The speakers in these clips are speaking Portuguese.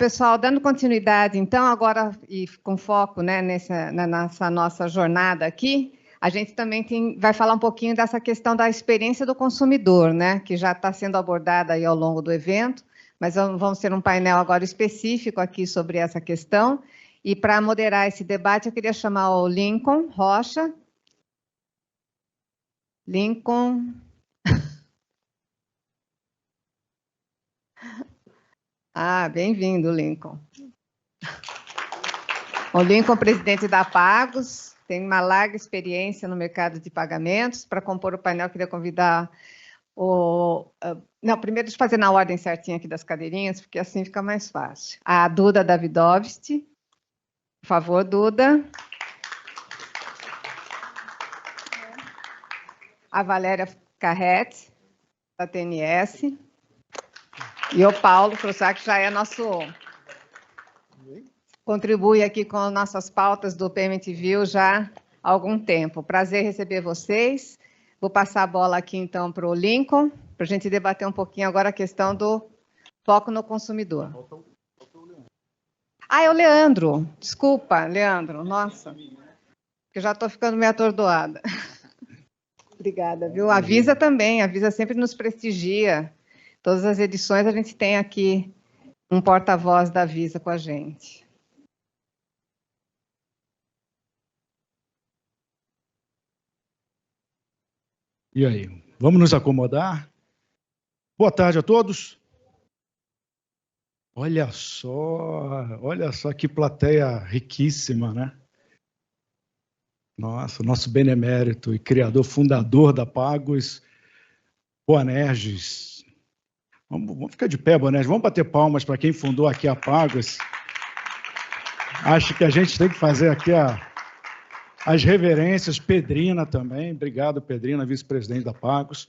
pessoal, dando continuidade, então, agora, e com foco, né, nessa nossa jornada aqui, a gente também vai falar um pouquinho dessa questão da experiência do consumidor, né, que já está sendo abordada aí ao longo do evento, mas vamos ter um painel agora específico aqui sobre essa questão. E para moderar esse debate, eu queria chamar o Lincoln Rocha. Lincoln. Ah, bem-vindo, Lincoln. O Lincoln, presidente da Pagos, tem uma larga experiência no mercado de pagamentos. Para compor o painel, eu queria convidar o... Não, primeiro deixa eu fazer na ordem certinha aqui das cadeirinhas, porque assim fica mais fácil. A Duda Davidovski. Por favor, Duda. A Valéria Carrete, da TNS. E o Paulo Frussac, que já é nosso... Contribui aqui com nossas pautas do Payment View já há algum tempo. Prazer receber vocês. Vou passar a bola aqui, então, para o Lincoln, para a gente debater um pouquinho agora a questão do foco no consumidor. Ah, é o Leandro. Desculpa, Leandro. Nossa, que eu já estou ficando meio atordoada. Obrigada, viu? A Visa também. A Visa sempre nos prestigia. Todas as edições a gente tem aqui um porta-voz da Visa com a gente. E aí, vamos nos acomodar? Boa tarde a todos. Olha só que plateia riquíssima, né? Nossa, nosso benemérito e criador, fundador da Pagos, Boanerges. Vamos ficar de pé, Boanerges. Vamos bater palmas para quem fundou aqui a Pagos. Acho que a gente tem que fazer aqui as reverências. Pedrina também. Obrigado, Pedrina, vice-presidente da Pagos.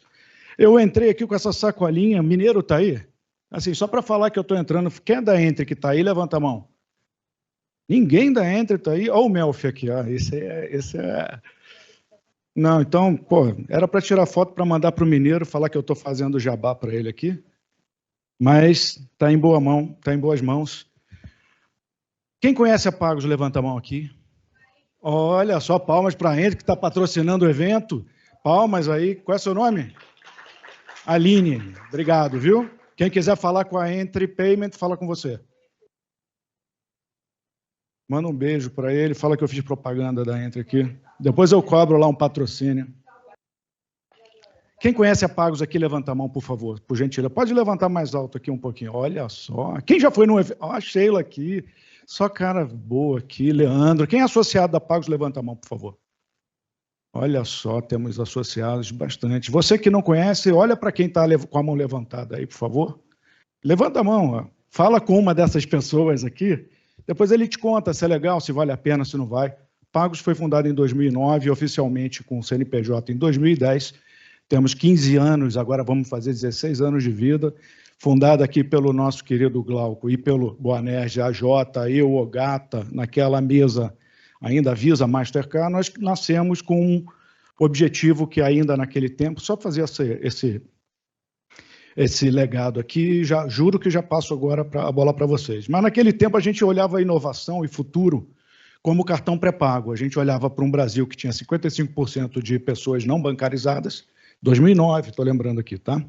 Eu entrei aqui com essa sacolinha. Mineiro está aí? Assim, só para falar que eu estou entrando. Quem é da Entre que está aí? Levanta a mão. Ninguém da Entre está aí? Olha o Melfi aqui. Ó. Esse é... Não, então, pô, era para tirar foto para mandar para o Mineiro, falar que eu estou fazendo jabá para ele aqui. Mas está em boa mão, está em boas mãos. Quem conhece a Pagos, levanta a mão aqui. Olha só, palmas para a Entre, que está patrocinando o evento. Palmas aí. Qual é o seu nome? Aline. Obrigado, viu? Quem quiser falar com a Entre Payment, fala com você. Manda um beijo para ele, fala que eu fiz propaganda da Entre aqui. Depois eu cobro lá um patrocínio. Quem conhece a Pagos aqui, levanta a mão, por favor, por gentileza. Pode levantar mais alto aqui um pouquinho. Olha só. Quem já foi no evento? Ó, a Sheila aqui. Só cara boa aqui. Leandro. Quem é associado da Pagos, levanta a mão, por favor. Olha só, temos associados bastante. Você que não conhece, olha para quem está com a mão levantada aí, por favor. Levanta a mão. Ó. Fala com uma dessas pessoas aqui. Depois ele te conta se é legal, se vale a pena, se não vai. Pagos foi fundado em 2009, oficialmente com o CNPJ em 2010. Temos 15 anos, agora vamos fazer 16 anos de vida, fundada aqui pelo nosso querido Glauco e pelo Boanerges, a Jota, eu, o Gata, naquela mesa, ainda Visa Mastercard, nós nascemos com um objetivo que ainda naquele tempo, só fazer esse legado aqui, já juro que já passo agora a bola para vocês. Mas naquele tempo a gente olhava a inovação e futuro como cartão pré-pago. A gente olhava para um Brasil que tinha 55% de pessoas não bancarizadas, 2009, estou lembrando aqui, tá?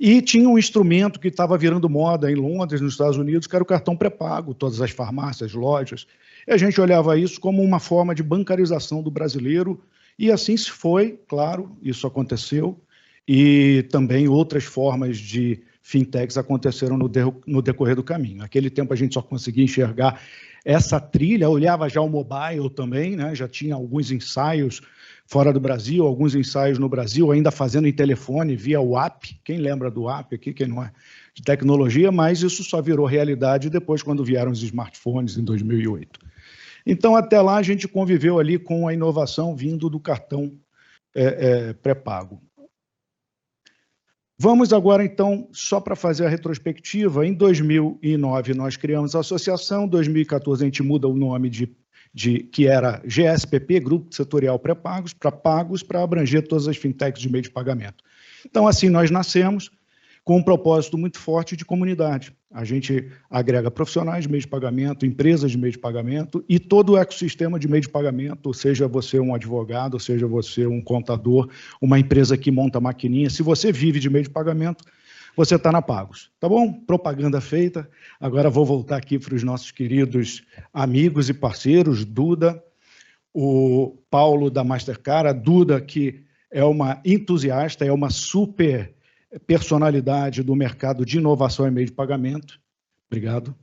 E tinha um instrumento que estava virando moda em Londres, nos Estados Unidos, que era o cartão pré-pago, todas as farmácias, lojas. E a gente olhava isso como uma forma de bancarização do brasileiro, e assim se foi, claro, isso aconteceu, e também outras formas de fintechs aconteceram no decorrer do caminho. Naquele tempo a gente só conseguia enxergar essa trilha, olhava já o mobile também, né? Já tinha alguns ensaios fora do Brasil, alguns ensaios no Brasil, ainda fazendo em telefone, via WAP. Quem lembra do WAP aqui, quem não é de tecnologia, mas isso só virou realidade depois, quando vieram os smartphones, em 2008. Então, até lá, a gente conviveu ali com a inovação vindo do cartão pré-pago. Vamos agora, então, só para fazer a retrospectiva, em 2009 nós criamos a associação, em 2014 a gente muda o nome que era GSPP, Grupo Setorial Pré-Pagos, para Pagos, para abranger todas as fintechs de meio de pagamento. Então, assim, nós nascemos com um propósito muito forte de comunidade. A gente agrega profissionais de meio de pagamento, empresas de meio de pagamento e todo o ecossistema de meio de pagamento, seja você um advogado, seja você um contador, uma empresa que monta maquininha. Se você vive de meio de pagamento, você está na Pagos. Tá bom? Propaganda feita. Agora vou voltar aqui para os nossos queridos amigos e parceiros, Duda, o Paulo da Mastercard, a Duda, que é uma entusiasta, é uma super personalidade do mercado de inovação em meio de pagamento. Obrigado.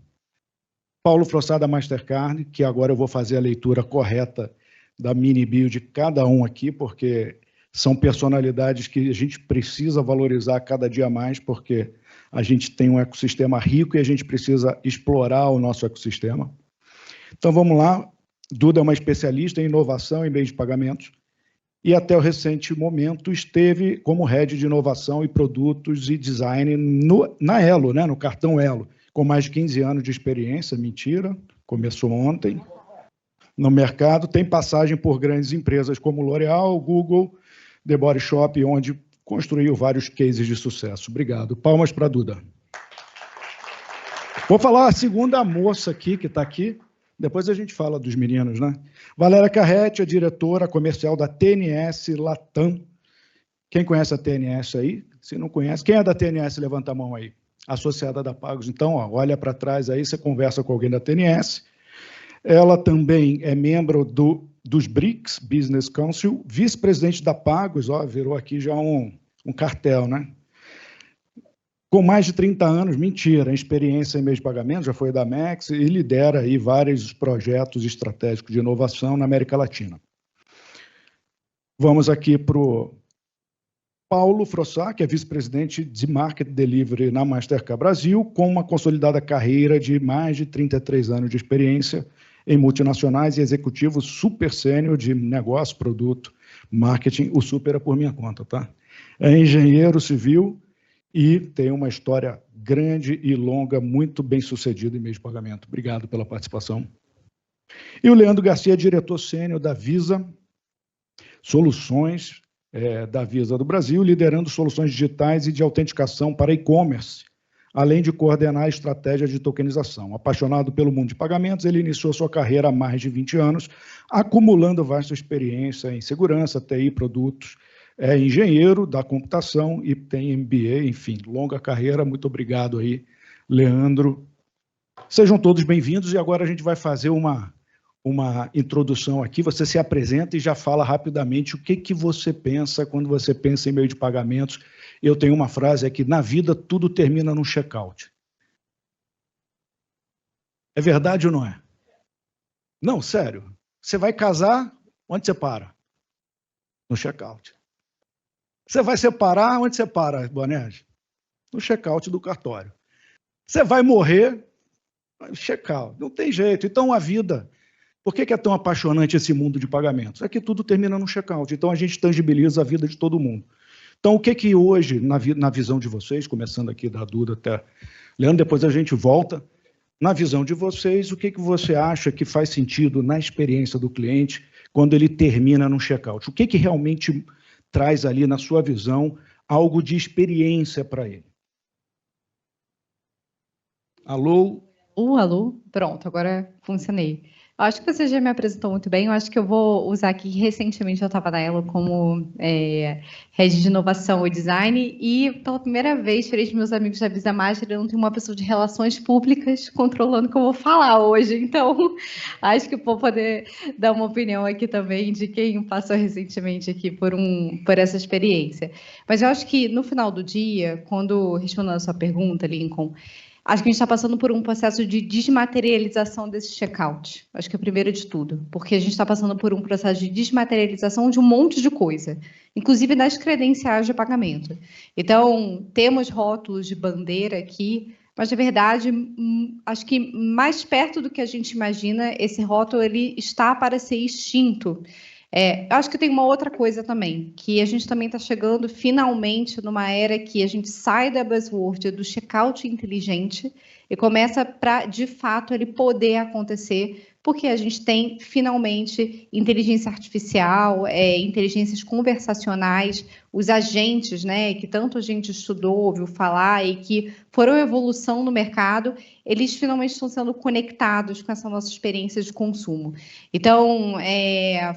Paulo Frossá da Mastercard, que agora eu vou fazer a leitura correta da mini bio de cada um aqui, porque são personalidades que a gente precisa valorizar cada dia mais, porque a gente tem um ecossistema rico e a gente precisa explorar o nosso ecossistema. Então, vamos lá. Duda é uma especialista em inovação em meio de pagamentos e, até o recente momento, esteve como head de inovação e produtos e design na Elo, né, no cartão Elo, com mais de 15 anos de experiência. Mentira, começou ontem no mercado. Tem passagem por grandes empresas como L'Oréal, Google, The Body Shop, onde construiu vários cases de sucesso. Obrigado. Palmas para a Duda. Vou falar a segunda moça aqui, que está aqui. Depois a gente fala dos meninos, né? Valéria Carretti, a diretora comercial da TNS Latam. Quem conhece a TNS aí? Se não conhece, quem é da TNS, levanta a mão aí. Associada da Pagos. Então, ó, olha para trás aí, você conversa com alguém da TNS. Ela também é membro dos BRICS, Business Council, vice-presidente da Pagos, ó, virou aqui já um cartel, né? Com mais de 30 anos, mentira, experiência em meio de pagamento, já foi da Mex e lidera aí vários projetos estratégicos de inovação na América Latina. Vamos aqui para o Paulo Frossá, que é vice-presidente de Market Delivery na Mastercard Brasil, com uma consolidada carreira de mais de 33 anos de experiência em multinacionais e executivo super sênior de negócio, produto, marketing. O super é por minha conta, tá? É engenheiro civil e tem uma história grande e longa, muito bem sucedida em meio de pagamento. Obrigado pela participação. E o Leandro Garcia, diretor sênior da Visa Soluções, da Visa do Brasil, liderando soluções digitais e de autenticação para e-commerce, além de coordenar a estratégia de tokenização. Apaixonado pelo mundo de pagamentos, ele iniciou sua carreira há mais de 20 anos, acumulando vasta experiência em segurança, TI, produtos. É engenheiro da computação e tem MBA, enfim, longa carreira. Muito obrigado aí, Leandro. Sejam todos bem-vindos e agora a gente vai fazer uma introdução aqui. Você se apresenta e já fala rapidamente o que você pensa quando você pensa em meio de pagamentos. Eu tenho uma frase aqui: na vida tudo termina num check-out. É verdade ou não é? Não, sério. Você vai casar, onde você para? No check-out. Você vai separar, onde você para, Bonerge? No check-out do cartório. Você vai morrer, check-out. Não tem jeito. Então, a vida... Por que é tão apaixonante esse mundo de pagamentos? É que tudo termina no check-out. Então, a gente tangibiliza a vida de todo mundo. Então, o que hoje, na visão de vocês, começando aqui da Duda até Leandro, depois a gente volta, na visão de vocês, o que você acha que faz sentido na experiência do cliente quando ele termina no check-out? O que realmente traz ali, na sua visão, algo de experiência para ele? Alô? Alô? Pronto, agora funcionei. Eu acho que você já me apresentou muito bem. Eu acho que eu vou usar aqui, recentemente eu estava na Elo como head de inovação e design, e pela primeira vez, diferente dos meus amigos da Visa Master, eu não tenho uma pessoa de relações públicas controlando o que eu vou falar hoje. Então, acho que vou poder dar uma opinião aqui também de quem passou recentemente aqui por essa experiência. Mas eu acho que, no final do dia, quando respondendo a sua pergunta, Lincoln, acho que a gente está passando por um processo de desmaterialização desse check-out. Acho que é o primeiro de tudo, porque a gente está passando por um processo de desmaterialização de um monte de coisa, inclusive das credenciais de pagamento. Então, temos rótulos de bandeira aqui, mas, na verdade, acho que mais perto do que a gente imagina, esse rótulo ele está para ser extinto. Acho que tem uma outra coisa também, que a gente também está chegando finalmente numa era que a gente sai da buzzword do checkout inteligente e começa para, de fato, ele poder acontecer, porque a gente tem finalmente inteligência artificial, inteligências conversacionais, os agentes, né, que tanto a gente estudou, ouviu falar e que foram evolução no mercado, eles finalmente estão sendo conectados com essa nossa experiência de consumo. Então,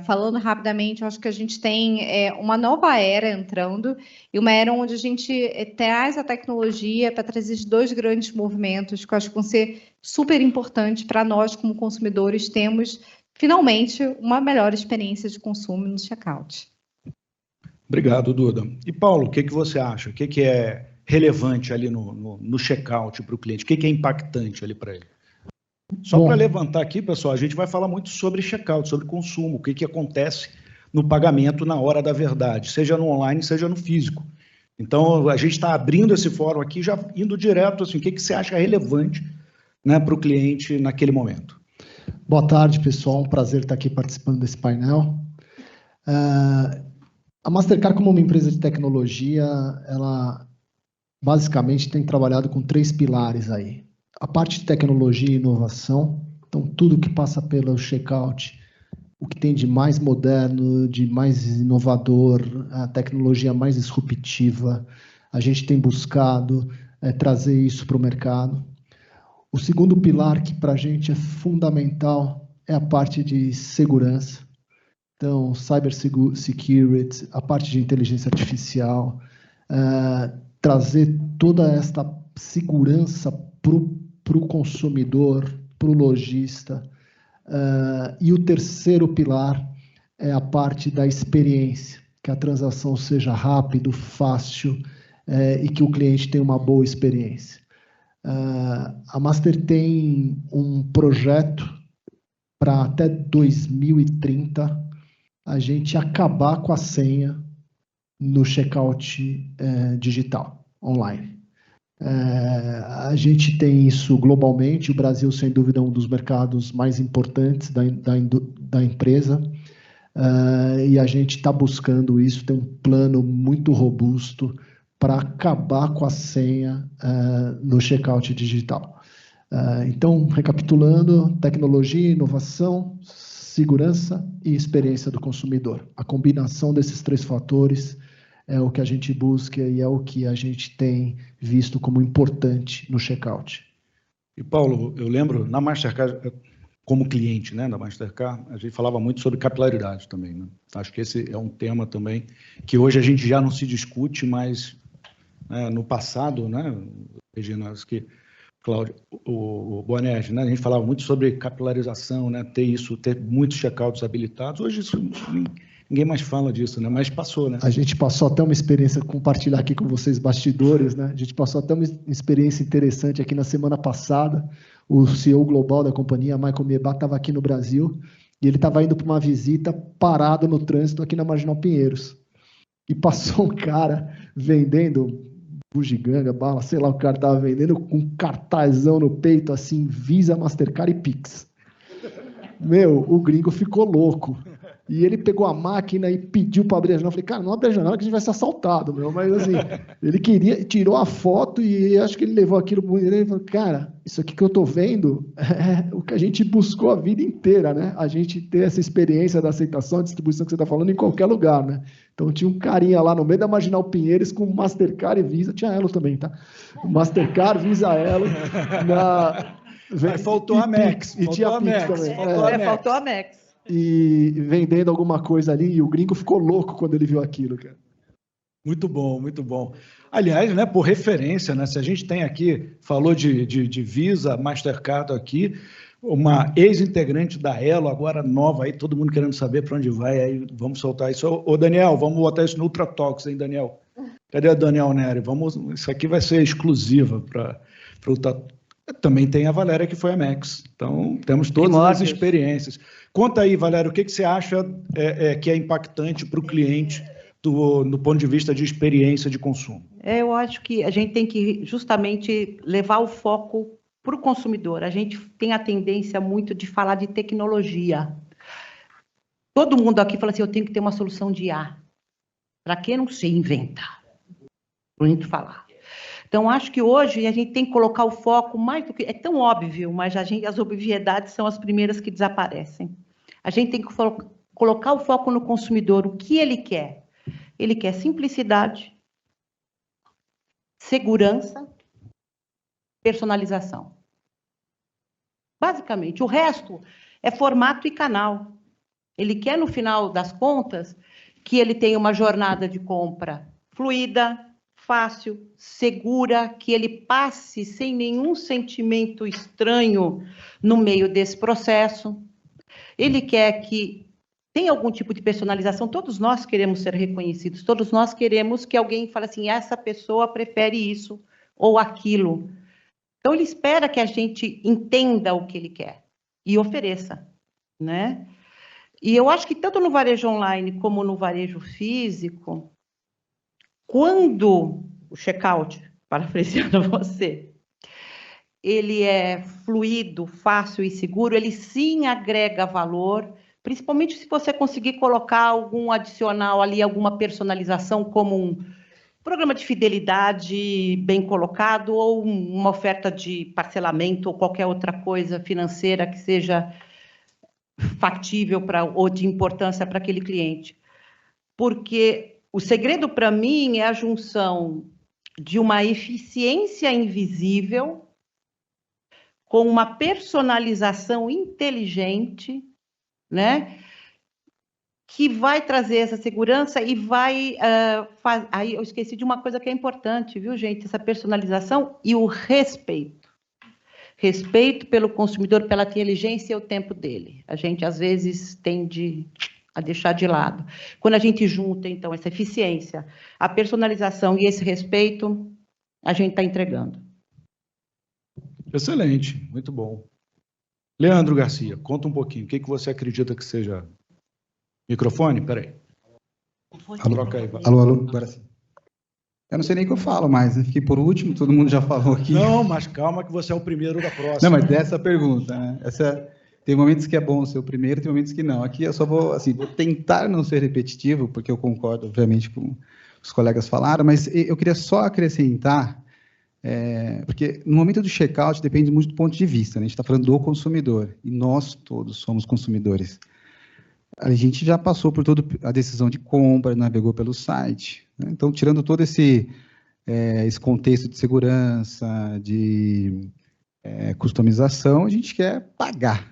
falando rapidamente, eu acho que a gente tem uma nova era entrando, e uma era onde a gente traz a tecnologia para trazer esses dois grandes movimentos que eu acho que vão ser super importantes para nós, como consumidores, temos finalmente uma melhor experiência de consumo no checkout. Obrigado, Duda. E Paulo, o que você acha? O que é relevante ali no checkout para o cliente? O que é impactante ali para ele? Só para levantar aqui, pessoal, a gente vai falar muito sobre checkout, sobre consumo, o que acontece no pagamento na hora da verdade, seja no online, seja no físico. Então, a gente está abrindo esse fórum aqui, já indo direto, assim, o que você acha relevante, né, para o cliente naquele momento? Boa tarde, pessoal. Um prazer estar aqui participando desse painel. A Mastercard, como uma empresa de tecnologia, ela basicamente tem trabalhado com 3 pilares aí. A parte de tecnologia e inovação, então tudo que passa pelo checkout, o que tem de mais moderno, de mais inovador, a tecnologia mais disruptiva, a gente tem buscado trazer isso para o mercado. O segundo pilar, que para a gente é fundamental, é a parte de segurança. Então, cybersecurity, a parte de inteligência artificial, trazer toda esta segurança para o consumidor, para o lojista. E o terceiro pilar é a parte da experiência, que a transação seja rápido, fácil e que o cliente tenha uma boa experiência. A Master tem um projeto para até 2030 a gente acabar com a senha no checkout digital, online. A gente tem isso globalmente, o Brasil, sem dúvida, é um dos mercados mais importantes da empresa, e a gente está buscando isso, tem um plano muito robusto para acabar com a senha no checkout digital. Então, recapitulando, tecnologia, inovação, segurança e experiência do consumidor. A combinação desses 3 fatores é o que a gente busca e é o que a gente tem visto como importante no checkout. E, Paulo, eu lembro, na Mastercard, como cliente, né, da Mastercard, a gente falava muito sobre capilaridade também, né? Acho que esse é um tema também que hoje a gente já não se discute, mas no passado, né, Regina, acho que Cláudio, o Bonerdi, né? A gente falava muito sobre capilarização, né? Ter muitos checkouts habilitados. Hoje ninguém mais fala disso, né? Mas passou, né? A gente passou até uma experiência, compartilhar aqui com vocês bastidores, né? A gente passou até uma experiência interessante aqui na semana passada. O CEO global da companhia, Michael Miebach, estava aqui no Brasil e ele estava indo para uma visita parado no trânsito aqui na Marginal Pinheiros. E passou um cara vendendo bugiganga, bala, sei lá o que o cara estava vendendo, com um cartazão no peito, assim, Visa, Mastercard e Pix. Meu, o gringo ficou louco. E ele pegou a máquina e pediu para abrir a janela. Eu falei, cara, não abre a janela que a gente vai ser assaltado, meu. Mas assim, ele tirou a foto e acho que ele levou aquilo para o ele falou, cara, isso aqui que eu estou vendo é o que a gente buscou a vida inteira, né? A gente ter essa experiência da aceitação, a distribuição que você está falando em qualquer lugar, né? Então tinha um carinha lá no meio da Marginal Pinheiros com Mastercard e Visa, tinha Elo também, tá? Mastercard, Visa, Elo, faltou a Max. E tinha a Pix também. Faltou a Max. E vendendo alguma coisa ali, e o gringo ficou louco quando ele viu aquilo, cara. Muito bom, muito bom. Aliás, né, por referência, né, se a gente tem aqui, falou de Visa, Mastercard aqui, uma ex-integrante da Elo, agora nova, aí todo mundo querendo saber para onde vai, aí vamos soltar isso. Ô, Daniel, vamos botar isso no Ultra Talks, hein, Daniel? Cadê a Daniel Neri? Isso aqui vai ser exclusiva para o Ultra. Também tem a Valéria, que foi a Max. Então, temos todas as experiências. Conta aí, Valéria, o que você acha que é impactante para o cliente do ponto de vista de experiência de consumo? Eu acho que a gente tem que justamente levar o foco para o consumidor. A gente tem a tendência muito de falar de tecnologia. Todo mundo aqui fala assim, eu tenho que ter uma solução de IA. Para quem não sei, inventa. Muito falar. Então, acho que hoje a gente tem que colocar o foco mais do que... É tão óbvio, mas as obviedades são as primeiras que desaparecem. A gente tem que colocar o foco no consumidor, o que ele quer. ele quer simplicidade, segurança, personalização. Basicamente, o resto é formato e canal. Ele quer, no final das contas, que ele tenha uma jornada de compra fluida, fácil, segura, que ele passe sem nenhum sentimento estranho no meio desse processo. Ele quer que tenha algum tipo de personalização. Todos nós queremos ser reconhecidos, todos nós queremos que alguém fale assim, essa pessoa prefere isso ou aquilo. Então, ele espera que a gente entenda o que ele quer e ofereça, né? E eu acho que tanto no varejo online como no varejo físico, quando o checkout, parafraseando você, ele é fluido, fácil e seguro, ele sim agrega valor, principalmente se você conseguir colocar algum adicional ali, alguma personalização, como um programa de fidelidade bem colocado, ou uma oferta de parcelamento, ou qualquer outra coisa financeira que seja factível ou de importância para aquele cliente. Porque o segredo, para mim, é a junção de uma eficiência invisível com uma personalização inteligente, né? Que vai trazer essa segurança e vai... Aí eu esqueci de uma coisa que é importante, viu, gente? Essa personalização e o respeito. Respeito pelo consumidor, pela inteligência e o tempo dele. A gente, às vezes, tende a deixar de lado. Quando a gente junta, então, essa eficiência, a personalização e esse respeito, a gente está entregando. Excelente, muito bom. Leandro Garcia, conta um pouquinho. O que você acredita que seja... Microfone? Peraí. Alô, agora sim. Eu não sei nem o que eu falo mais, né? Fiquei por último, todo mundo já falou aqui. Não, mas calma que você é o primeiro da próxima. Não, mas dessa pergunta, né? Tem momentos que é bom ser o primeiro, tem momentos que não. Aqui eu só vou tentar não ser repetitivo, porque eu concordo, obviamente, com os colegas falaram, mas eu queria só acrescentar, porque no momento do checkout depende muito do ponto de vista, né? A gente está falando do consumidor, e nós todos somos consumidores. A gente já passou por toda a decisão de compra, navegou pelo site, né? Então, tirando todo esse contexto de segurança, de customização, a gente quer pagar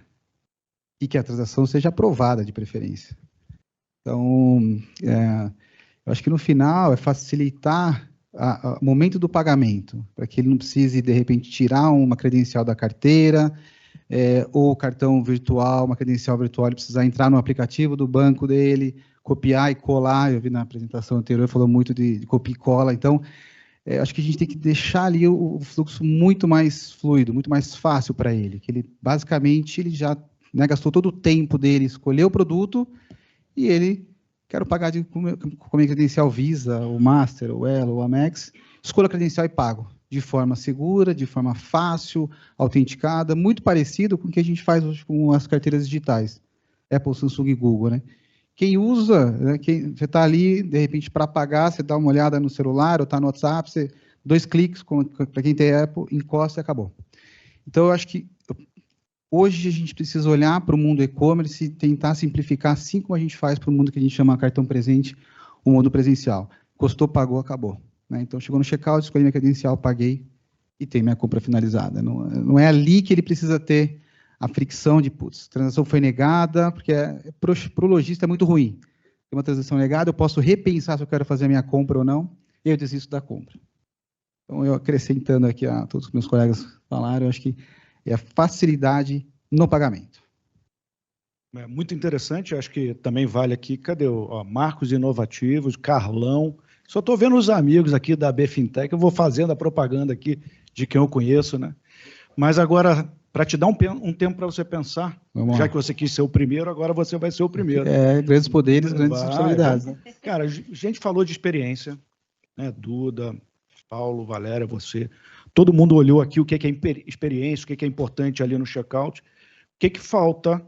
e que a transação seja aprovada, de preferência. Então, eu acho que no final é facilitar o momento do pagamento, para que ele não precise, de repente, tirar uma credencial da carteira, ou cartão virtual, uma credencial virtual, ele precisar entrar no aplicativo do banco dele, copiar e colar. Eu vi na apresentação anterior, falou muito de copia e cola. Então, acho que a gente tem que deixar ali o fluxo muito mais fluido, muito mais fácil para ele, que ele, basicamente, ele já gastou todo o tempo dele, escolheu o produto e ele, quero pagar com a minha credencial Visa, o Master, o Elo, o Amex, escolho a credencial e pago, de forma segura, de forma fácil, autenticada, muito parecido com o que a gente faz hoje com as carteiras digitais, Apple, Samsung e Google, né? Quem usa, né, você está ali, de repente, para pagar, você dá uma olhada no celular ou está no WhatsApp, 2 cliques, para quem tem Apple, encosta e acabou. Então, eu acho que hoje a gente precisa olhar para o mundo e-commerce e tentar simplificar, assim como a gente faz para o mundo que a gente chama cartão presente, o mundo presencial. Custou, pagou, acabou. Né? Então, chegou no checkout, escolhi minha credencial, paguei e tem minha compra finalizada. Não é ali que ele precisa ter a fricção de, putz, a transação foi negada, porque para o lojista é muito ruim. Tem uma transação negada, eu posso repensar se eu quero fazer a minha compra ou não, e eu desisto da compra. Então, eu acrescentando aqui a todos os meus colegas falaram, eu acho que é a facilidade no pagamento. É muito interessante, acho que também vale aqui, cadê o Marcos Inovativos, Carlão, só estou vendo os amigos aqui da BFintech, eu vou fazendo a propaganda aqui de quem eu conheço, né? Mas agora, para te dar um tempo para você pensar, já que você quis ser o primeiro, agora você vai ser o primeiro. Grandes poderes, grandes responsabilidades. Né? Cara, a gente falou de experiência, né? Duda, Paulo, Valéria, você... Todo mundo olhou aqui o que é experiência, o que é importante ali no checkout, o que falta.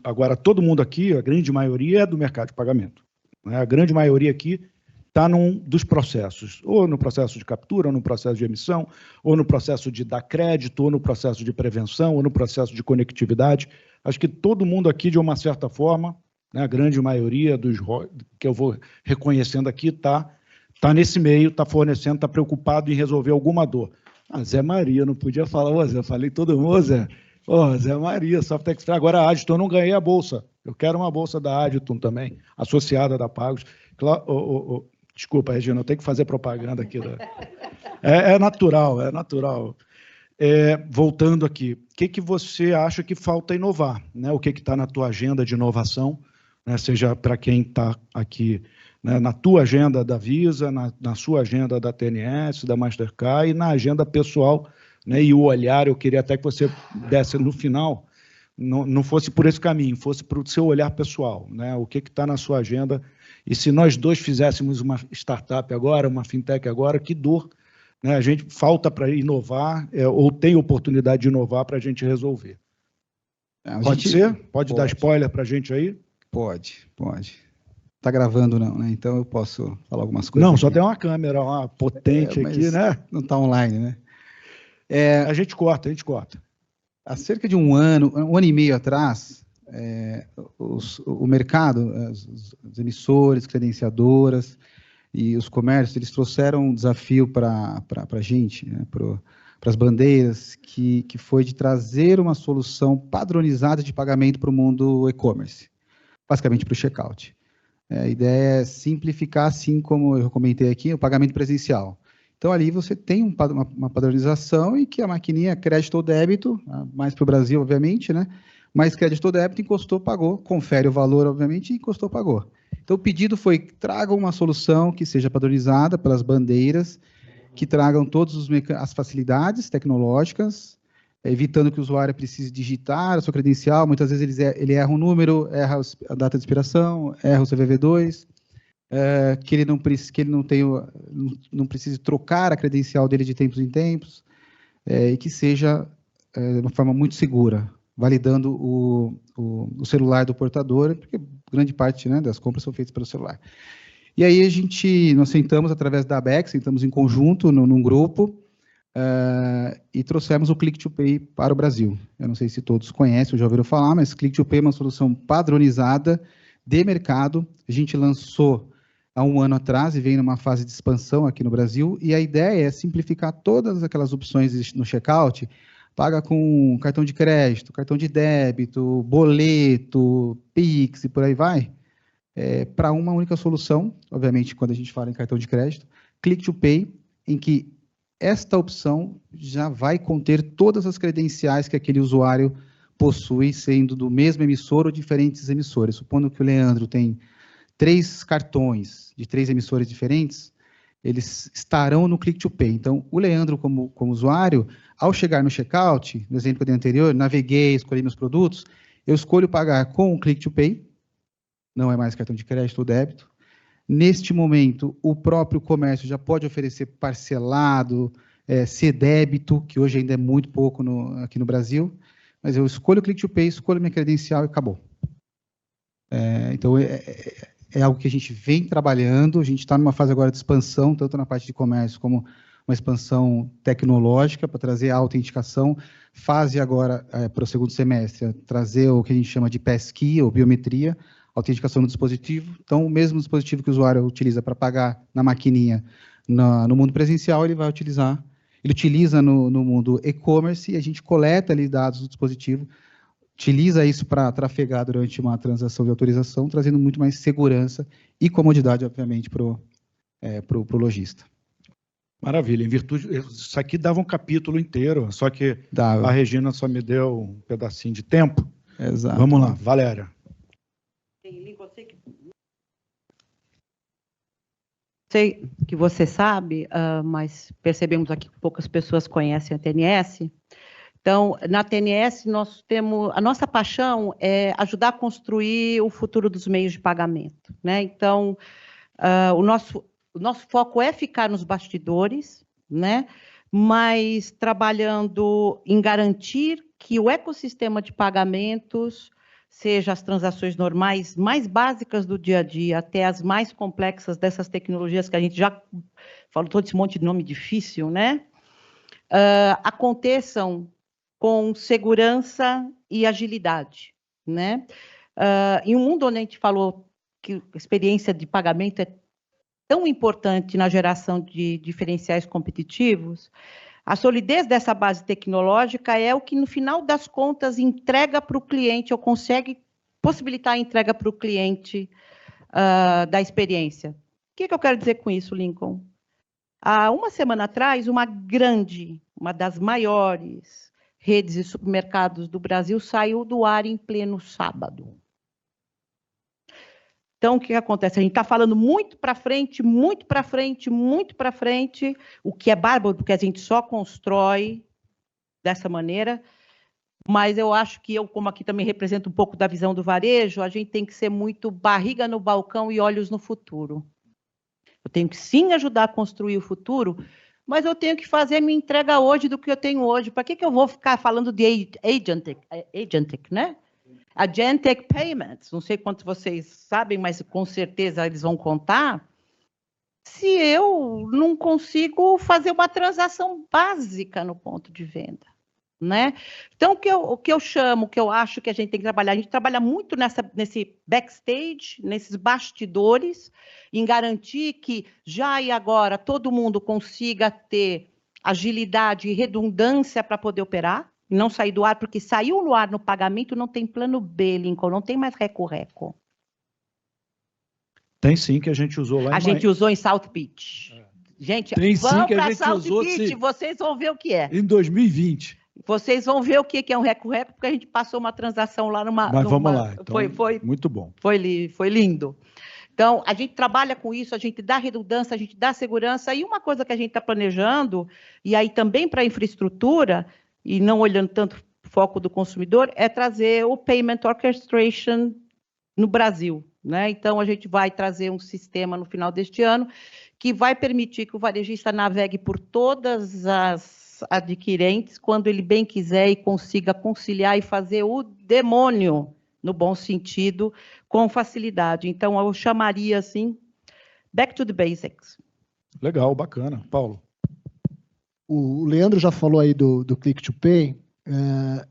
Agora, todo mundo aqui, a grande maioria é do mercado de pagamento. Né? A grande maioria aqui está num dos processos, ou no processo de captura, ou no processo de emissão, ou no processo de dar crédito, ou no processo de prevenção, ou no processo de conectividade. Acho que todo mundo aqui, de uma certa forma, né? A grande maioria que eu vou reconhecendo aqui está nesse meio, está fornecendo, está preocupado em resolver alguma dor. Zé Maria, não podia falar, ô Zé, falei todo mundo, Zé. Zé Maria, Software Extra. Agora a Aditon, eu não ganhei a bolsa. Eu quero uma bolsa da Aditon também, associada da Pagos. Claro, desculpa, Regina, eu tenho que fazer propaganda aqui. É natural, é natural. Voltando aqui, o que você acha que falta inovar? Né? O que está na tua agenda de inovação, né? Seja para quem está aqui, né? Na tua agenda da Visa, na sua agenda da TNS, da Mastercard e na agenda pessoal, né? E o olhar, eu queria até que você desse no final, não fosse por esse caminho, fosse para o seu olhar pessoal, né? O que está na sua agenda? E se nós dois fizéssemos uma startup agora, uma fintech agora, que dor, né? A gente falta para inovar, ou tem oportunidade de inovar para a gente resolver. Pode ser? Pode dar spoiler para a gente aí? Pode. Está gravando não, né? Então eu posso falar algumas coisas. Não, aqui. só tem uma câmera potente aqui, né? Não está online, né? A gente corta. Há cerca de um ano e meio atrás, o mercado, as emissoras, credenciadoras e os comércios, eles trouxeram um desafio para a gente, né, para as bandeiras, que foi de trazer uma solução padronizada de pagamento para o mundo e-commerce, basicamente para o checkout. A ideia é simplificar, assim como eu comentei aqui, o pagamento presencial. Então, ali você tem uma padronização e que a maquininha crédito ou débito, mais para o Brasil, obviamente, né? Mais crédito ou débito, encostou, pagou, confere o valor, obviamente, e encostou, pagou. Então, o pedido foi que tragam uma solução que seja padronizada pelas bandeiras, que tragam todas as facilidades tecnológicas, evitando que o usuário precise digitar a sua credencial. Muitas vezes ele erra um número, erra a data de expiração, erra o CVV2, que ele não precise trocar a credencial dele de tempos em tempos, e que seja de uma forma muito segura, validando o celular do portador, porque grande parte, né, das compras são feitas pelo celular. E aí nós sentamos através da ABEX, sentamos em conjunto num grupo, e trouxemos o Click to Pay para o Brasil. Eu não sei se todos conhecem ou já ouviram falar, mas Click to Pay é uma solução padronizada de mercado. A gente lançou há um ano atrás e vem numa fase de expansão aqui no Brasil, e a ideia é simplificar todas aquelas opções no checkout, paga com cartão de crédito, cartão de débito, boleto, Pix e por aí vai, para uma única solução, obviamente, quando a gente fala em cartão de crédito, Click to Pay, em que esta opção já vai conter todas as credenciais que aquele usuário possui, sendo do mesmo emissor ou diferentes emissores. Supondo que o Leandro tem 3 cartões de 3 emissores diferentes, eles estarão no Click to Pay. Então, o Leandro, como usuário, ao chegar no checkout, no exemplo que eu dei anterior, naveguei, escolhi meus produtos, eu escolho pagar com o Click to Pay, não é mais cartão de crédito ou débito. Neste momento, o próprio comércio já pode oferecer parcelado, débito, que hoje ainda é muito pouco aqui no Brasil, mas eu escolho o Click to Pay, escolho minha credencial e acabou. Então, é algo que a gente vem trabalhando, a gente está numa fase agora de expansão, tanto na parte de comércio como uma expansão tecnológica para trazer a autenticação. Fase agora, para o segundo semestre, trazer o que a gente chama de passkey, ou biometria, autenticação no dispositivo. Então, o mesmo dispositivo que o usuário utiliza para pagar na maquininha no mundo presencial, ele utiliza no mundo e-commerce, e a gente coleta ali dados do dispositivo, utiliza isso para trafegar durante uma transação de autorização, trazendo muito mais segurança e comodidade, obviamente, para o lojista. Maravilha. Em virtude, isso aqui dava um capítulo inteiro, só que a Regina só me deu um pedacinho de tempo. Exato. Vamos lá, Valéria. Sei que você sabe, mas percebemos aqui que poucas pessoas conhecem a TNS. Então, na TNS, nós temos a nossa paixão é ajudar a construir o futuro dos meios de pagamento, né? Então, o nosso foco é ficar nos bastidores, né? Mas trabalhando em garantir que o ecossistema de pagamentos, seja as transações normais, mais básicas do dia a dia, até as mais complexas dessas tecnologias que a gente já falou, todo esse monte de nome difícil, né? Aconteçam com segurança e agilidade, né? Em um mundo onde a gente falou que a experiência de pagamento é tão importante na geração de diferenciais competitivos, a solidez dessa base tecnológica é o que, no final das contas, entrega para o cliente, ou consegue possibilitar a entrega para o cliente da experiência. O que eu quero dizer com isso, Lincoln? Há uma semana atrás, uma das maiores redes de supermercados do Brasil saiu do ar em pleno sábado. Então, o que acontece? A gente está falando muito para frente, muito para frente, muito para frente, o que é bárbaro, porque a gente só constrói dessa maneira, mas eu acho que eu, como aqui também represento um pouco da visão do varejo, a gente tem que ser muito barriga no balcão e olhos no futuro. Eu tenho que, sim, ajudar a construir o futuro, mas eu tenho que fazer a minha entrega hoje do que eu tenho hoje. Para que eu vou ficar falando de agentic, né? Agentic Payments, não sei quantos vocês sabem, mas com certeza eles vão contar, se eu não consigo fazer uma transação básica no ponto de venda, né? Então, o que eu chamo, o que eu acho que a gente tem que trabalhar, a gente trabalha muito nesse backstage, nesses bastidores, em garantir que já e agora todo mundo consiga ter agilidade e redundância para poder operar, e não sair do ar, porque saiu no ar no pagamento, não tem plano B, Lincoln, não tem mais reco-reco. Tem sim, que a gente usou lá em A gente usou em South Beach. Gente, tem sim vamos que a para gente South usou, Beach, sim. vocês vão ver o que é. Em 2020. Vocês vão ver o que é um reco-reco, porque a gente passou uma transação lá numa... Mas vamos lá, então, foi muito bom. Foi lindo. Então, a gente trabalha com isso, a gente dá redundância, a gente dá segurança, e uma coisa que a gente está planejando, e aí também para a infraestrutura, e não olhando tanto o foco do consumidor, é trazer o Payment Orchestration no Brasil, né? Então, a gente vai trazer um sistema no final deste ano que vai permitir que o varejista navegue por todas as adquirentes quando ele bem quiser e consiga conciliar e fazer o demônio, no bom sentido, com facilidade. Então, eu chamaria assim, back to the basics. Legal, bacana. Paulo? O Leandro já falou aí do Click to Pay,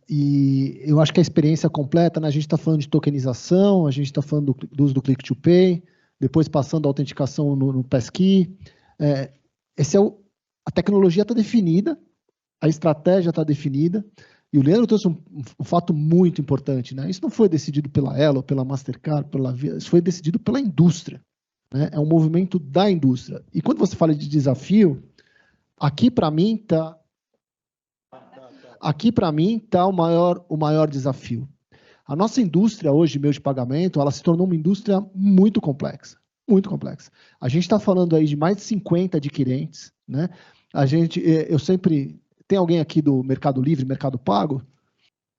e eu acho que a experiência completa, né, a gente está falando de tokenização, a gente está falando do uso do Click to Pay, depois passando a autenticação no Passkey. A tecnologia está definida, a estratégia está definida, e o Leandro trouxe um fato muito importante, né? Isso não foi decidido pela Elo, pela Mastercard, pela Visa, isso foi decidido pela indústria, né? É um movimento da indústria. E quando você fala de desafio, aqui para mim está o maior desafio. A nossa indústria hoje, meio de pagamento, ela se tornou uma indústria muito complexa, muito complexa. A gente está falando aí de mais de 50 adquirentes, né? Eu sempre... Tem alguém aqui do Mercado Livre, Mercado Pago?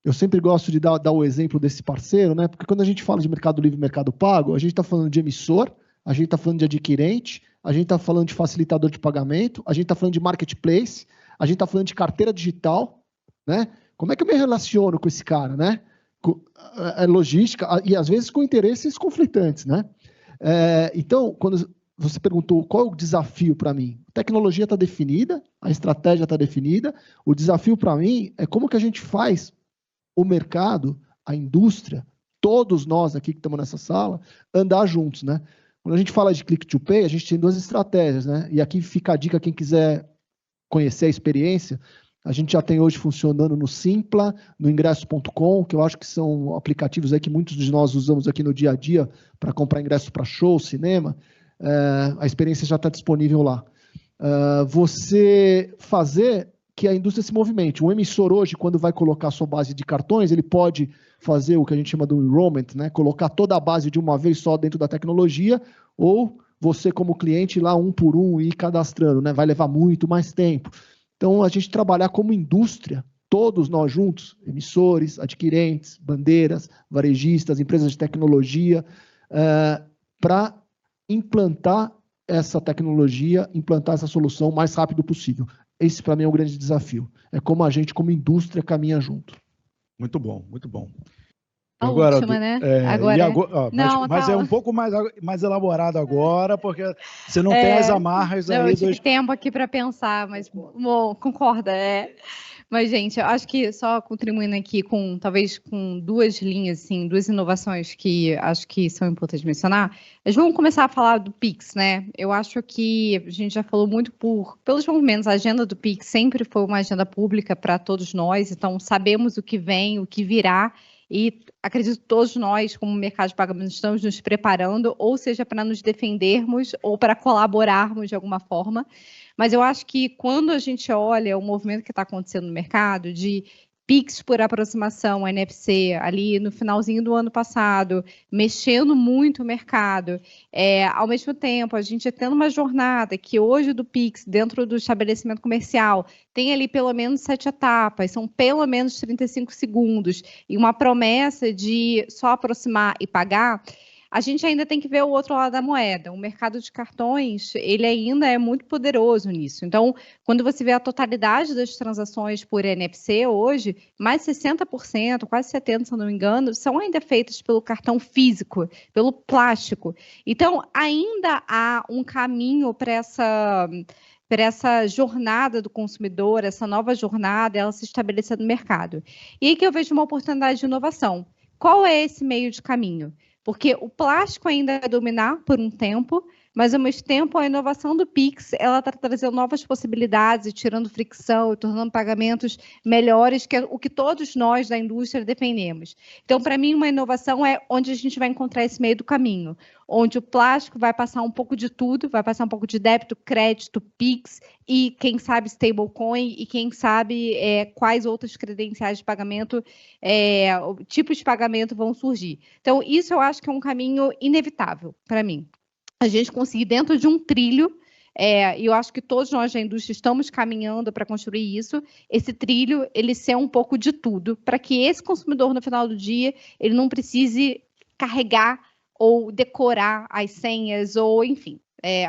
Eu sempre gosto de dar o exemplo desse parceiro, né? Porque quando a gente fala de Mercado Livre e Mercado Pago, a gente está falando de emissor, a gente está falando de adquirente, a gente está falando de facilitador de pagamento, a gente está falando de marketplace, a gente está falando de carteira digital, né? Como é que eu me relaciono com esse cara, né? Logística, e às vezes com interesses conflitantes, né? Então, quando você perguntou qual é o desafio para mim, a tecnologia está definida, a estratégia está definida, o desafio para mim é como que a gente faz o mercado, a indústria, todos nós aqui que estamos nessa sala, andar juntos, né? Quando a gente fala de Click to Pay, a gente tem duas estratégias, né? E aqui fica a dica, quem quiser conhecer a experiência, a gente já tem hoje funcionando no Simpla, no ingresso.com, que eu acho que são aplicativos aí que muitos de nós usamos aqui no dia a dia para comprar ingressos para show, cinema. A experiência já está disponível lá. Você fazer que a indústria se movimente. O emissor hoje, quando vai colocar a sua base de cartões, ele pode fazer o que a gente chama do enrollment, né? Colocar toda a base de uma vez só dentro da tecnologia, ou você, como cliente, ir lá um por um e ir cadastrando, né? Vai levar muito mais tempo. Então, a gente trabalhar como indústria, todos nós juntos, emissores, adquirentes, bandeiras, varejistas, empresas de tecnologia, para implantar essa tecnologia, implantar essa solução o mais rápido possível. Esse, para mim, é um grande desafio. É como a gente, como indústria, caminha junto. Muito bom, muito bom. A última, né? Mas é um pouco mais elaborado agora, porque você não tem as amarras aí. Eu tive tempo aqui para pensar, mas concorda. Mas, gente, eu acho que só contribuindo aqui com, talvez, com duas linhas, assim, duas inovações que acho que são importantes mencionar. Nós vamos começar a falar do Pix, né? Eu acho que a gente já falou muito pelos movimentos, a agenda do Pix sempre foi uma agenda pública para todos nós, então sabemos o que vem, o que virá, e acredito que todos nós, como mercado de pagamentos, estamos nos preparando, ou seja, para nos defendermos ou para colaborarmos de alguma forma. Mas eu acho que quando a gente olha o movimento que está acontecendo no mercado de Pix por aproximação, NFC, ali no finalzinho do ano passado, mexendo muito o mercado, ao mesmo tempo, a gente tendo uma jornada que hoje do Pix, dentro do estabelecimento comercial, tem ali pelo menos 7 etapas, são pelo menos 35 segundos, e uma promessa de só aproximar e pagar. A gente ainda tem que ver o outro lado da moeda. O mercado de cartões, ele ainda é muito poderoso nisso. Então, quando você vê a totalidade das transações por NFC hoje, mais 60%, quase 70%, se eu não me engano, são ainda feitas pelo cartão físico, pelo plástico. Então, ainda há um caminho para essa jornada do consumidor, essa nova jornada, ela se estabelecer no mercado. E aí que eu vejo uma oportunidade de inovação. Qual é esse meio de caminho? Porque o plástico ainda vai dominar por um tempo, mas ao mesmo tempo a inovação do Pix, ela está trazendo novas possibilidades, tirando fricção e tornando pagamentos melhores, que é o que todos nós da indústria defendemos. Então, para mim, uma inovação é onde a gente vai encontrar esse meio do caminho, onde o plástico vai passar um pouco de tudo, vai passar um pouco de débito, crédito, Pix e, quem sabe, stablecoin e, quem sabe, quais outras credenciais de pagamento, tipos de pagamento vão surgir. Então, isso eu acho que é um caminho inevitável para mim. A gente conseguir dentro de um trilho, e eu acho que todos nós da indústria estamos caminhando para construir isso, esse trilho, ele ser um pouco de tudo, para que esse consumidor, no final do dia, ele não precise carregar ou decorar as senhas, ou enfim,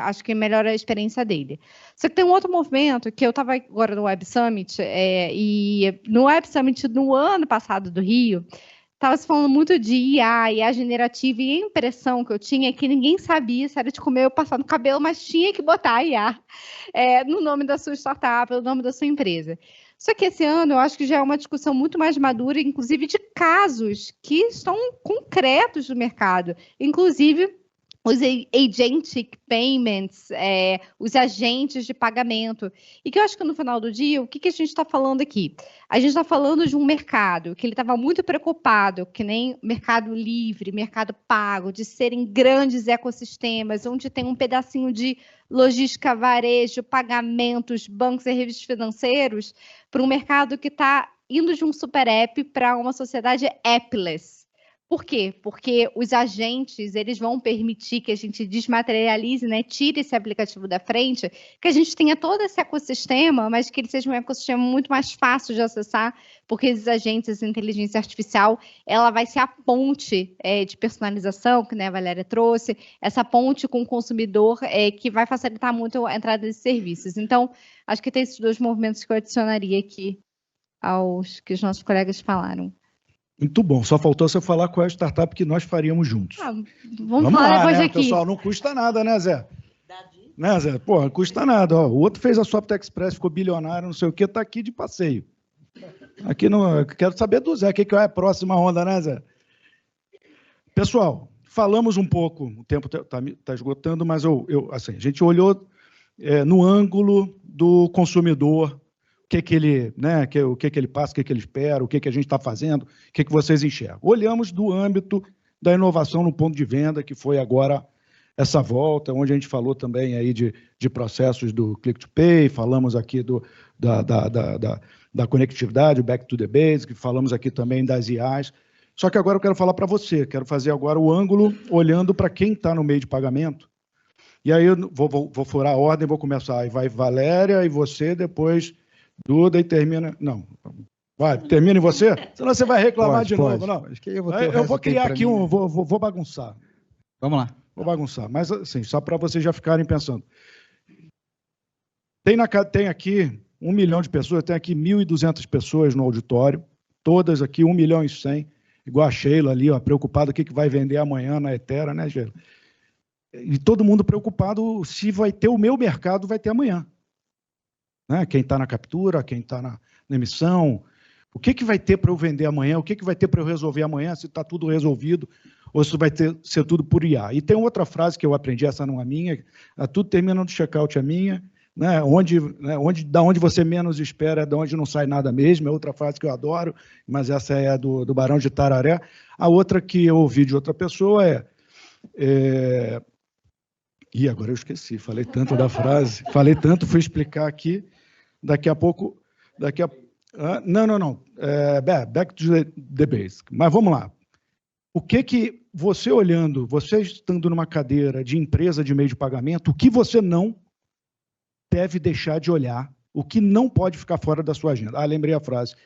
acho que melhora a experiência dele. Só que tem um outro movimento, que eu estava agora no Web Summit, e no Web Summit no ano passado do Rio, estava se falando muito de IA generativa, e a impressão que eu tinha é que ninguém sabia se era de comer ou passar no cabelo, mas tinha que botar IA no nome da sua startup, no nome da sua empresa. Só que esse ano eu acho que já é uma discussão muito mais madura, inclusive de casos que estão concretos no mercado, inclusive os agentic payments, os agentes de pagamento. E que eu acho que no final do dia, o que a gente está falando aqui? A gente está falando de um mercado que ele estava muito preocupado, que nem Mercado Livre, Mercado Pago, de serem grandes ecossistemas, onde tem um pedacinho de logística, varejo, pagamentos, bancos e serviços financeiros, para um mercado que está indo de um super app para uma sociedade appless. Por quê? Porque os agentes, eles vão permitir que a gente desmaterialize, né, tire esse aplicativo da frente, que a gente tenha todo esse ecossistema, mas que ele seja um ecossistema muito mais fácil de acessar, porque esses agentes, a inteligência artificial, ela vai ser a ponte de personalização, que, né, a Valéria trouxe, essa ponte com o consumidor que vai facilitar muito a entrada desses serviços. Então, acho que tem esses dois movimentos que eu adicionaria aqui aos que os nossos colegas falaram. Muito bom. Só faltou você falar qual é a startup que nós faríamos juntos. Vamos falar lá, depois né, aqui. Pessoal, não custa nada, né, Zé? Né, Zé? Pô, não custa nada. Ó, o outro fez a Software Express, ficou bilionário, não sei o quê, está aqui de passeio. Aqui não. Quero saber do Zé, o que é a próxima onda, né, Zé? Pessoal, falamos um pouco, o tempo está esgotando, mas assim, a gente olhou no ângulo do consumidor, o que ele, né, o que ele passa, o que ele espera, o que a gente está fazendo, o que vocês enxergam. Olhamos do âmbito da inovação no ponto de venda, que foi agora essa volta, onde a gente falou também aí de processos do Click to Pay, falamos aqui da conectividade, o Back to the Basic, falamos aqui também das IAs. Só que agora eu quero falar para você, quero fazer agora o ângulo olhando para quem está no meio de pagamento. E aí eu vou furar a ordem, vou começar. Aí vai Valéria e você, depois Duda e termina... Não, vai, termina em você? Senão você vai reclamar de novo. Não. Acho que eu vou criar aqui vou bagunçar. Vamos lá. Vou bagunçar, mas assim, só para vocês já ficarem pensando. Tem aqui 1 milhão de pessoas, tem aqui 1.200 pessoas no auditório, todas aqui, 1.100.000, igual a Sheila ali, ó, preocupada o que vai vender amanhã na Etera, né, Sheila? E todo mundo preocupado se vai ter o meu mercado, vai ter amanhã. Né? Quem está na captura, quem está emissão? O que vai ter para eu vender amanhã? O que vai ter para eu resolver amanhã, se está tudo resolvido, ou se vai ser tudo por IA? E tem outra frase que eu aprendi, essa não é minha, tudo termina no checkout é minha, né? Da onde você menos espera, da onde não sai nada mesmo, é outra frase que eu adoro, mas essa é do Barão de Tararé. A outra que eu ouvi de outra pessoa Ih, agora eu esqueci, falei tanto da frase, fui explicar aqui, daqui a pouco... Não. Back to the basic. Mas vamos lá. O que você olhando, você estando numa cadeira de empresa de meio de pagamento, o que você não deve deixar de olhar, o que não pode ficar fora da sua agenda? Lembrei a frase.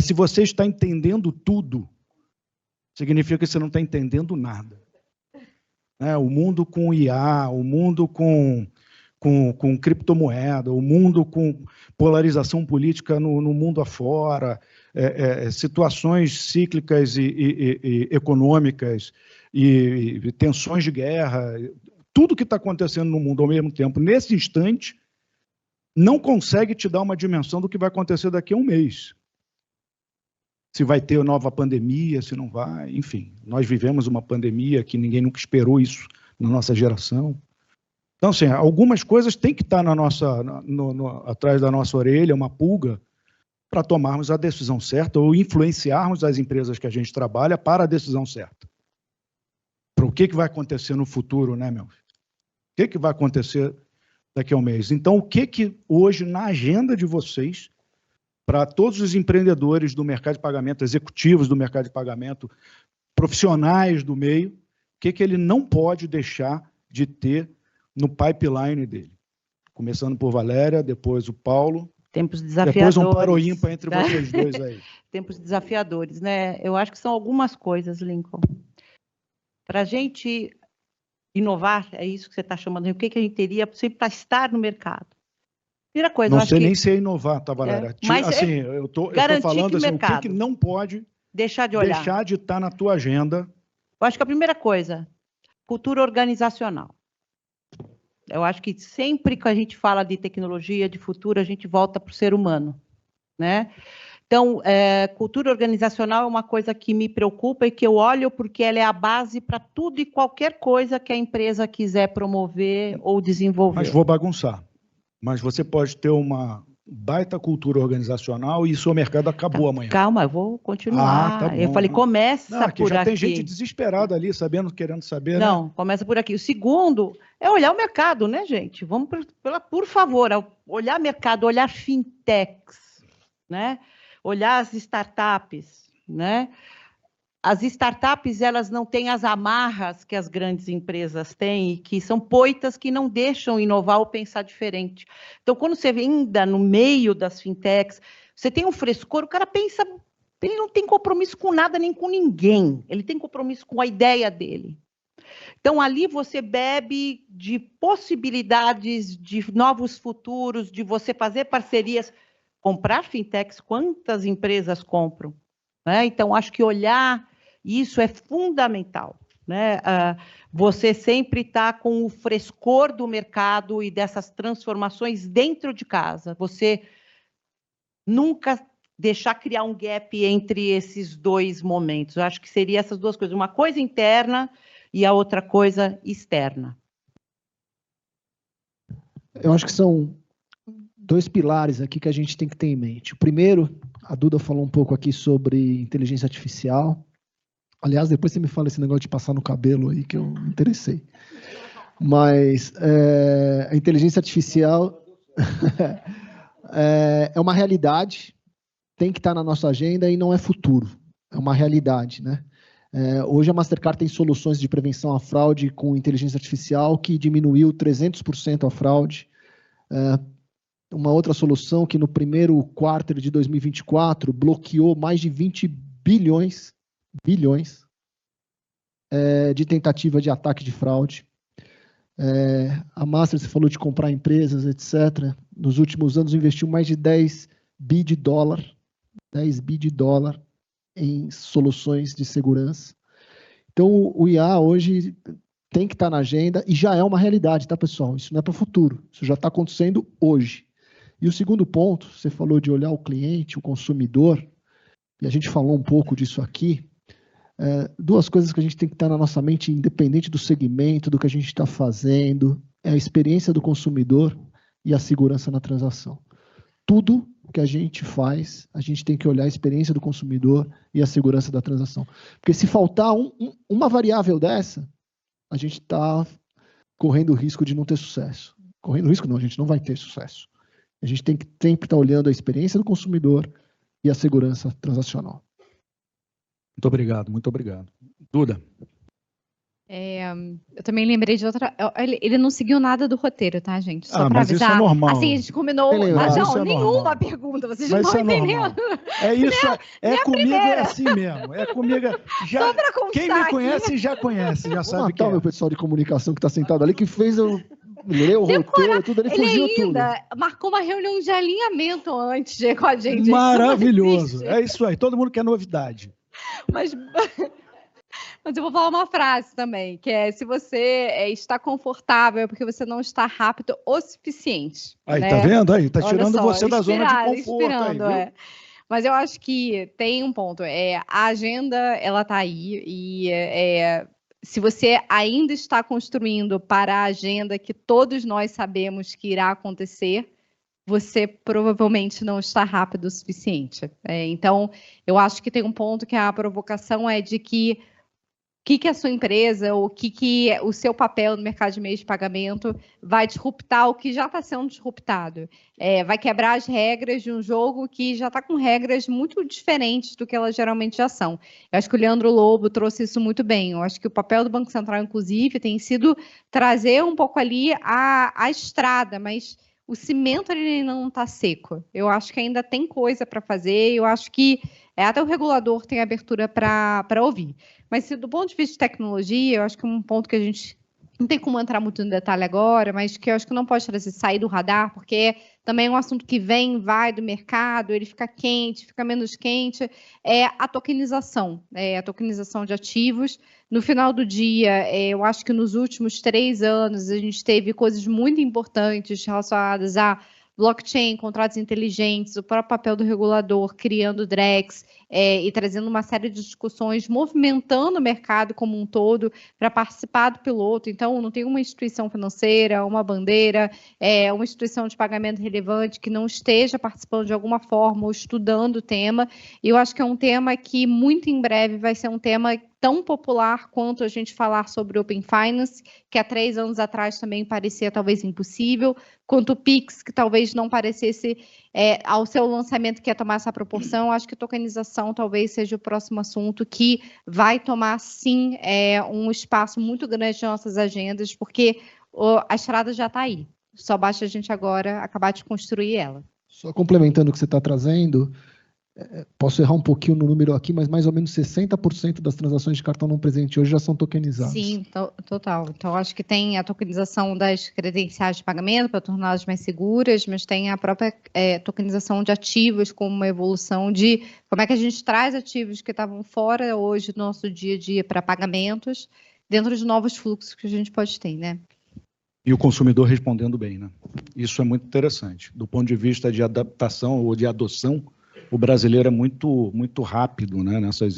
Se você está entendendo tudo, significa que você não está entendendo nada. O mundo com IA, o mundo com criptomoeda, o mundo com polarização política no mundo afora, situações cíclicas e econômicas e tensões de guerra, tudo que está acontecendo no mundo ao mesmo tempo, nesse instante, não consegue te dar uma dimensão do que vai acontecer daqui a um mês. Se vai ter nova pandemia, se não vai, enfim. Nós vivemos uma pandemia que ninguém nunca esperou isso na nossa geração. Então, assim, algumas coisas têm que estar atrás da nossa orelha, uma pulga, para tomarmos a decisão certa ou influenciarmos as empresas que a gente trabalha para a decisão certa. Para o que vai acontecer no futuro, né, meu? O que vai acontecer daqui a um mês? Então, o que hoje, na agenda de vocês, para todos os empreendedores do mercado de pagamento, executivos do mercado de pagamento, profissionais do meio, o que ele não pode deixar de ter no pipeline dele? Começando por Valéria, depois o Paulo. Tempos desafiadores. Depois um par ou ímpar entre vocês dois aí. Tempos desafiadores, né? Eu acho que são algumas coisas, Lincoln. Para a gente inovar, é isso que você está chamando, o que a gente teria sempre para estar no mercado? Primeira coisa, não sei nem se é inovar, tá, Valéria? Mas assim, eu tô falando assim, o que não pode deixar de olhar, deixar de estar na tua agenda. Eu acho que a primeira coisa, cultura organizacional. Eu acho que sempre que a gente fala de tecnologia, de futuro, a gente volta para o ser humano, né? Então, cultura organizacional é uma coisa que me preocupa e que eu olho porque ela é a base para tudo e qualquer coisa que a empresa quiser promover ou desenvolver. Mas vou bagunçar. Mas você pode ter uma baita cultura organizacional e seu mercado acabou amanhã. Calma, eu vou continuar. Tá bom. Eu falei, começa não, por já aqui. Tem gente desesperada ali, querendo saber. Não, né? Começa por aqui. O segundo é olhar o mercado, né, gente? Vamos, por favor, olhar mercado, olhar fintechs, né? Olhar as startups, né? As startups, elas não têm as amarras que as grandes empresas têm, e que são poitas que não deixam inovar ou pensar diferente. Então, quando você ainda no meio das fintechs, você tem um frescor, o cara pensa, ele não tem compromisso com nada nem com ninguém, ele tem compromisso com a ideia dele. Então, ali você bebe de possibilidades, de novos futuros, de você fazer parcerias, comprar fintechs, quantas empresas compram? Né? Então, acho que olhar isso é fundamental, né? Você sempre está com o frescor do mercado e dessas transformações dentro de casa. Você nunca deixar criar um gap entre esses dois momentos. Eu acho que seria essas duas coisas, uma coisa interna e a outra coisa externa. Eu acho que são dois pilares aqui que a gente tem que ter em mente. O primeiro, a Duda falou um pouco aqui sobre inteligência artificial. Aliás, depois você me fala esse negócio de passar no cabelo aí, que eu me interessei. Mas a inteligência artificial é uma realidade, tem que estar na nossa agenda e não é futuro. É uma realidade, né? Hoje a Mastercard tem soluções de prevenção à fraude com inteligência artificial que diminuiu 300% a fraude. Uma outra solução que no primeiro quarto de 2024 bloqueou mais de 20 bilhões de tentativa de ataque de fraude. A Master, você falou de comprar empresas, etc. Nos últimos anos investiu mais de 10 bi de dólar em soluções de segurança. Então, o IA hoje tem que estar na agenda e já é uma realidade, tá, pessoal? Isso não é para o futuro, isso já está acontecendo hoje. E o segundo ponto, você falou de olhar o cliente, o consumidor, e a gente falou um pouco disso aqui. Duas coisas que a gente tem que estar na nossa mente, independente do segmento, do que a gente está fazendo, é a experiência do consumidor e a segurança na transação. Tudo que a gente faz, a gente tem que olhar a experiência do consumidor e a segurança da transação. Porque se faltar uma variável dessa, a gente está correndo o risco de não ter sucesso. Correndo risco não, a gente não vai ter sucesso. A gente tem que sempre estar olhando a experiência do consumidor e a segurança transacional. Muito obrigado, muito obrigado. Duda. Eu também lembrei de outra. Ele não seguiu nada do roteiro, tá, gente? Só para avisar. Isso é normal. Assim, a gente combinou. Mas não, nenhuma pergunta, vocês não estão entendendo. É isso, comigo é assim mesmo. É comigo. Só para constar. Quem me conhece já conhece, já sabe que o meu pessoal de comunicação que está sentado ali, que fez eu ler o roteiro, tudo, ele fugiu tudo. Marcou uma reunião de alinhamento antes com a gente. Maravilhoso. É isso aí, todo mundo quer novidade. Mas eu vou falar uma frase também, que é: se você está confortável, é porque você não está rápido o suficiente. Aí, né? tá vendo? Aí, tá tirando você da zona de conforto. Aí, Mas eu acho que tem um ponto. A agenda, ela tá aí. E se você ainda está construindo para a agenda que todos nós sabemos que irá acontecer, você provavelmente não está rápido o suficiente. Então, eu acho que tem um ponto que a provocação é de que o que a sua empresa, ou o que o seu papel no mercado de meios de pagamento vai disruptar o que já está sendo disruptado. Vai quebrar as regras de um jogo que já está com regras muito diferentes do que elas geralmente já são. Eu acho que o Leandro Lobo trouxe isso muito bem. Eu acho que o papel do Banco Central, inclusive, tem sido trazer um pouco ali a estrada, mas o cimento ele não está seco. Eu acho que ainda tem coisa para fazer. Eu acho que até o regulador tem abertura para ouvir. Mas do ponto de vista de tecnologia, eu acho que um ponto que a gente não tem como entrar muito no detalhe agora, mas que eu acho que não pode sair do radar, porque também é um assunto que vem, vai do mercado, ele fica quente, fica menos quente, é a tokenização, a tokenização de ativos. No final do dia, eu acho que nos últimos 3 anos a gente teve coisas muito importantes relacionadas a blockchain, contratos inteligentes, o próprio papel do regulador, criando DREX e trazendo uma série de discussões, movimentando o mercado como um todo para participar do piloto. Então, não tem uma instituição financeira, uma bandeira, uma instituição de pagamento relevante que não esteja participando de alguma forma ou estudando o tema. E eu acho que é um tema que, muito em breve, vai ser um tema tão popular quanto a gente falar sobre Open Finance, que há 3 anos atrás também parecia talvez impossível, quanto o Pix, que talvez não parecesse, ao seu lançamento, que ia tomar essa proporção. Acho que tokenização talvez seja o próximo assunto que vai tomar, sim, um espaço muito grande nas nossas agendas, porque a estrada já está aí. Só basta a gente agora acabar de construir ela. Só complementando o que você está trazendo, posso errar um pouquinho no número aqui, mas mais ou menos 60% das transações de cartão não presente hoje já são tokenizadas. Sim, total. Então, acho que tem a tokenização das credenciais de pagamento para torná-las mais seguras, mas tem a própria tokenização de ativos como uma evolução de como é que a gente traz ativos que estavam fora hoje do nosso dia a dia para pagamentos dentro de novos fluxos que a gente pode ter, né? E o consumidor respondendo bem, né? Isso é muito interessante. Do ponto de vista de adaptação ou de adoção, o brasileiro é muito, muito rápido, né, nessas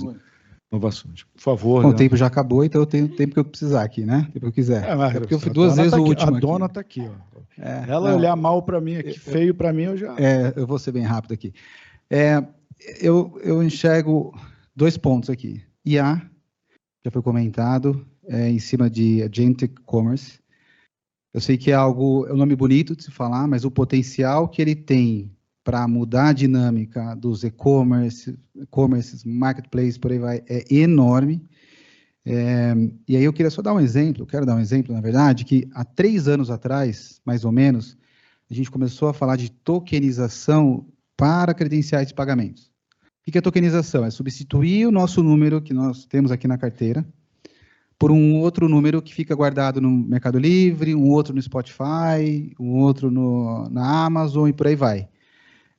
inovações. Por favor. Bom, o tempo já acabou, então eu tenho o tempo que eu precisar aqui, né? O tempo que eu quiser. Porque eu fui 2 vezes o último. A dona está aqui. Ó. Ela olhar mal para mim aqui, feio para mim, eu já... eu vou ser bem rápido aqui. Eu enxergo 2 pontos aqui. IA, já foi comentado, em cima de Agentic Commerce. Eu sei que é um nome bonito de se falar, mas o potencial que ele tem para mudar a dinâmica dos e-commerce, marketplace, por aí vai, é enorme. E aí eu quero dar um exemplo, na verdade, que há 3 anos atrás, mais ou menos, a gente começou a falar de tokenização para credenciais de pagamentos. O que é tokenização? É substituir o nosso número que nós temos aqui na carteira por um outro número que fica guardado no Mercado Livre, um outro no Spotify, um outro na Amazon e por aí vai.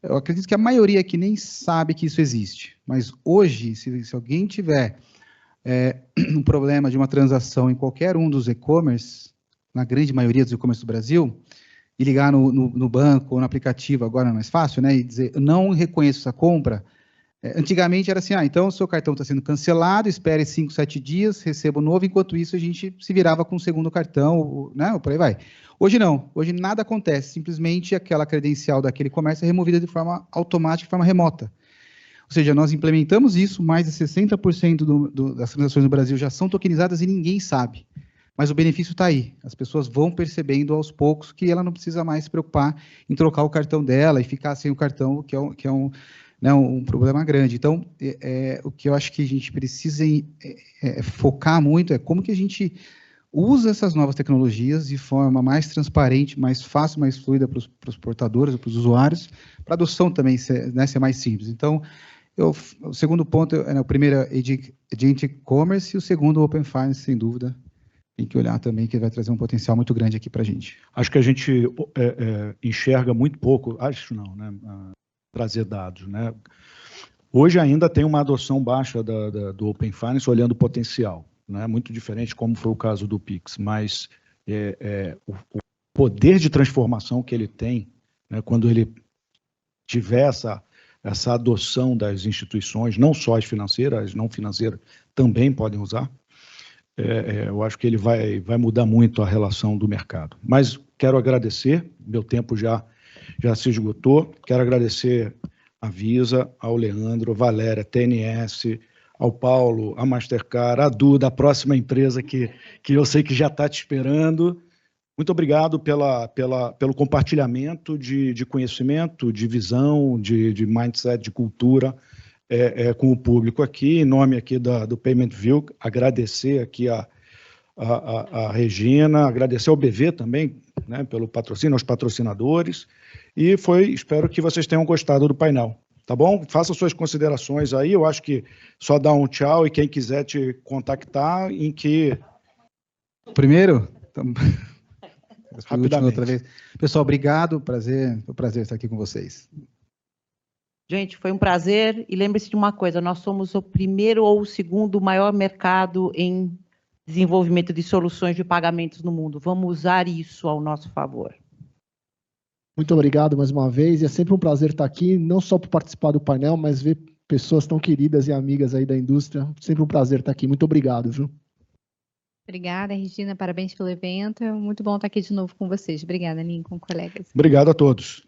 Eu acredito que a maioria aqui nem sabe que isso existe, mas hoje, se alguém tiver um problema de uma transação em qualquer um dos e-commerce, na grande maioria dos e-commerce do Brasil, e ligar no banco ou no aplicativo, agora é mais fácil, né? E dizer, eu não reconheço essa compra. Antigamente era assim, então o seu cartão está sendo cancelado, espere 5, 7 dias, receba o novo, enquanto isso a gente se virava com o segundo cartão, né? Por aí vai. Hoje não, hoje nada acontece, simplesmente aquela credencial daquele comércio é removida de forma automática, de forma remota. Ou seja, nós implementamos isso, mais de 60% das transações no Brasil já são tokenizadas e ninguém sabe. Mas o benefício está aí. As pessoas vão percebendo aos poucos que ela não precisa mais se preocupar em trocar o cartão dela e ficar sem o cartão, que é um problema grande. Então, o que eu acho que a gente precisa focar muito é como que a gente usa essas novas tecnologias de forma mais transparente, mais fácil, mais fluida para os portadores, para os usuários, para a adoção também ser mais simples. Então, o segundo ponto, o primeiro é Agent Commerce e o segundo, Open Finance, sem dúvida. Tem que olhar também, que vai trazer um potencial muito grande aqui para a gente. Acho que a gente enxerga muito pouco, acho não, né? Trazer dados, né? Hoje ainda tem uma adoção baixa do Open Finance olhando o potencial, né? Muito diferente como foi o caso do Pix, mas o poder de transformação que ele tem, né, quando ele tiver essa adoção das instituições, não só as financeiras, as não financeiras também podem usar, eu acho que ele vai mudar muito a relação do mercado. Mas quero agradecer, meu tempo já se esgotou, quero agradecer a Visa, ao Leandro, Valéria, TNS, ao Paulo, a Mastercard, a Duda, a próxima empresa que eu sei que já está te esperando. Muito obrigado pelo compartilhamento de conhecimento, de visão, de mindset, de cultura, com o público aqui, em nome aqui do Payment View, agradecer aqui a Regina, agradecer ao BV também, né, pelo patrocínio, aos patrocinadores, e espero que vocês tenham gostado do painel, tá bom? Façam suas considerações aí, eu acho que só dá um tchau e quem quiser te contactar, em que... Primeiro, rapidamente. Outra vez. Pessoal, obrigado, foi um prazer estar aqui com vocês. Gente, foi um prazer, e lembre-se de uma coisa, nós somos o primeiro ou o segundo maior mercado em desenvolvimento de soluções de pagamentos no mundo. Vamos usar isso ao nosso favor. Muito obrigado mais uma vez, e é sempre um prazer estar aqui, não só por participar do painel, mas ver pessoas tão queridas e amigas aí da indústria. Sempre um prazer estar aqui. Muito obrigado, viu? Obrigada, Regina, parabéns pelo evento. É muito bom estar aqui de novo com vocês. Obrigada, Lincoln, colegas. Obrigado a todos.